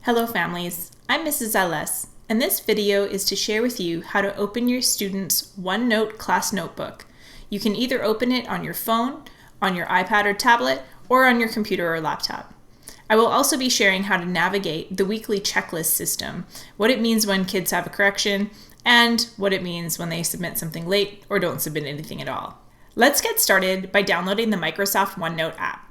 Hello families, I'm Mrs. Zales, and this video is to share with you how to open your students' OneNote Class Notebook. You can either open it on your phone, on your iPad or tablet, or on your computer or laptop. I will also be sharing how to navigate the weekly checklist system, what it means when kids have a correction, and what it means when they submit something late or don't submit anything at all. Let's get started by downloading the Microsoft OneNote app.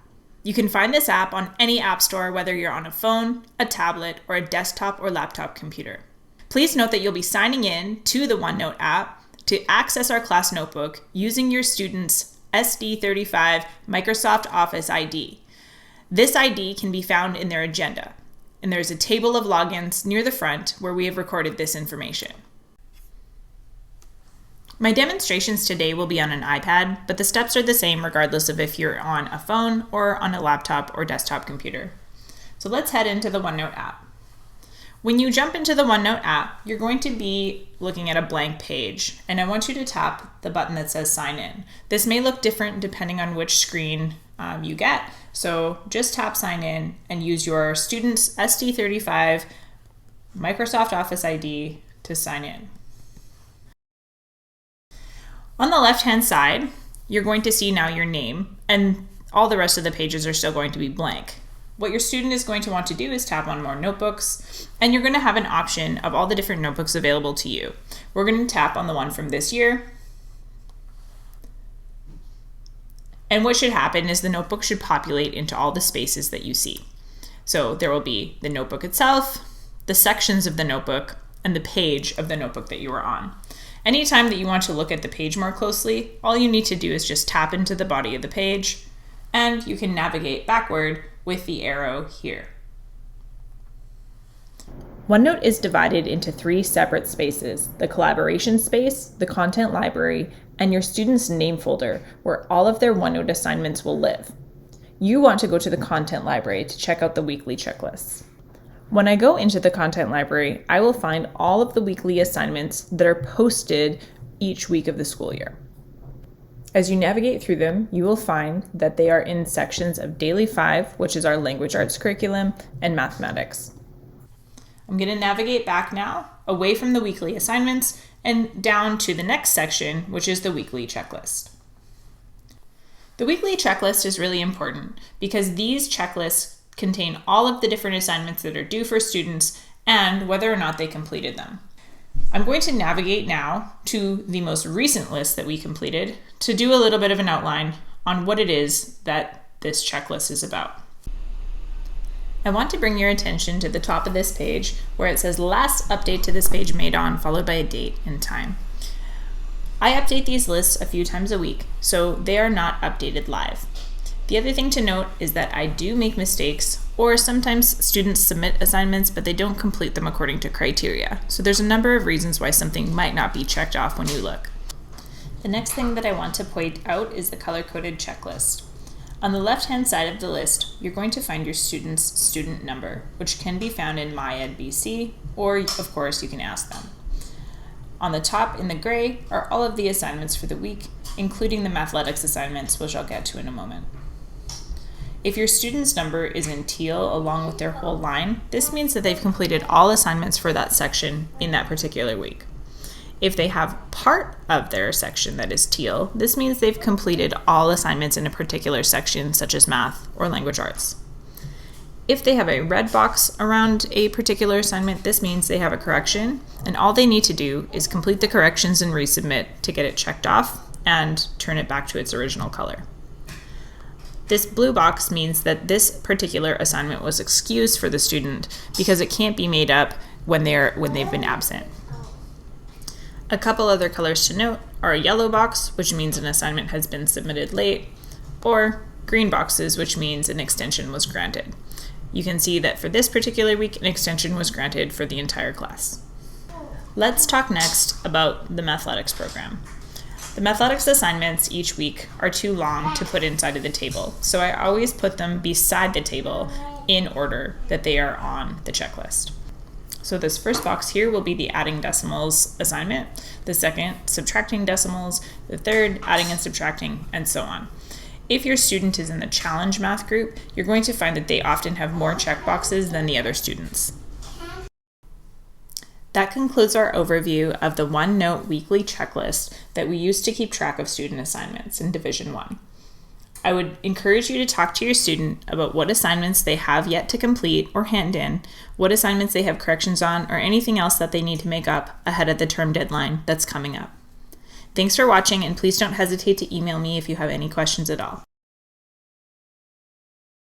You can find this app on any app store, whether you're on a phone, a tablet, or a desktop or laptop computer. Please note that you'll be signing in to the OneNote app to access our class notebook using your student's SD35 Microsoft Office ID. This ID can be found in their agenda, and there's a table of logins near the front where we have recorded this information. My demonstrations today will be on an iPad, but the steps are the same regardless of if you're on a phone or on a laptop or desktop computer. So let's head into the OneNote app. When you jump into the OneNote app, you're going to be looking at a blank page, and I want you to tap the button that says Sign In. This may look different depending on which screen you get, so just tap Sign In and use your student's SD35 Microsoft Office ID to sign in. On the left-hand side, you're going to see now your name, and all the rest of the pages are still going to be blank. What your student is going to want to do is tap on More Notebooks, and you're going to have an option of all the different notebooks available to you. We're going to tap on the one from this year, and what should happen is the notebook should populate into all the spaces that you see. So there will be the notebook itself, the sections of the notebook, and the page of the notebook that you are on. Anytime that you want to look at the page more closely, all you need to do is just tap into the body of the page, and you can navigate backward with the arrow here. OneNote is divided into 3 separate spaces: the collaboration space, the content library, and your student's name folder, where all of their OneNote assignments will live. You want to go to the content library to check out the weekly checklists. When I go into the content library, I will find all of the weekly assignments that are posted each week of the school year. As you navigate through them, you will find that they are in sections of Daily 5, which is our language arts curriculum, and mathematics. I'm going to navigate back now, away from the weekly assignments, and down to the next section, which is the weekly checklist. The weekly checklist is really important because these checklists contain all of the different assignments that are due for students and whether or not they completed them. I'm going to navigate now to the most recent list that we completed to do a little bit of an outline on what it is that this checklist is about. I want to bring your attention to the top of this page where it says last update to this page made on, followed by a date and time. I update these lists a few times a week, so they are not updated live. The other thing to note is that I do make mistakes, or sometimes students submit assignments but they don't complete them according to criteria. So there's a number of reasons why something might not be checked off when you look. The next thing that I want to point out is the color-coded checklist. On the left-hand side of the list, you're going to find your student's student number, which can be found in MyEdBC, or of course you can ask them. On the top in the gray are all of the assignments for the week, including the mathletics assignments, which I'll get to in a moment. If your student's number is in teal along with their whole line, this means that they've completed all assignments for that section in that particular week. If they have part of their section that is teal, this means they've completed all assignments in a particular section, such as math or language arts. If they have a red box around a particular assignment, this means they have a correction, and all they need to do is complete the corrections and resubmit to get it checked off and turn it back to its original color. This blue box means that this particular assignment was excused for the student because it can't be made up when they've been absent. A couple other colors to note are a yellow box, which means an assignment has been submitted late, or green boxes, which means an extension was granted. You can see that for this particular week, an extension was granted for the entire class. Let's talk next about the mathletics program. The mathletics assignments each week are too long to put inside of the table, so I always put them beside the table in order that they are on the checklist. So this first box here will be the adding decimals assignment, the second subtracting decimals, the third adding and subtracting, and so on. If your student is in the challenge math group, you're going to find that they often have more checkboxes than the other students. That concludes our overview of the OneNote weekly checklist that we use to keep track of student assignments in Division 1. I would encourage you to talk to your student about what assignments they have yet to complete or hand in, what assignments they have corrections on, or anything else that they need to make up ahead of the term deadline that's coming up. Thanks for watching, and please don't hesitate to email me if you have any questions at all.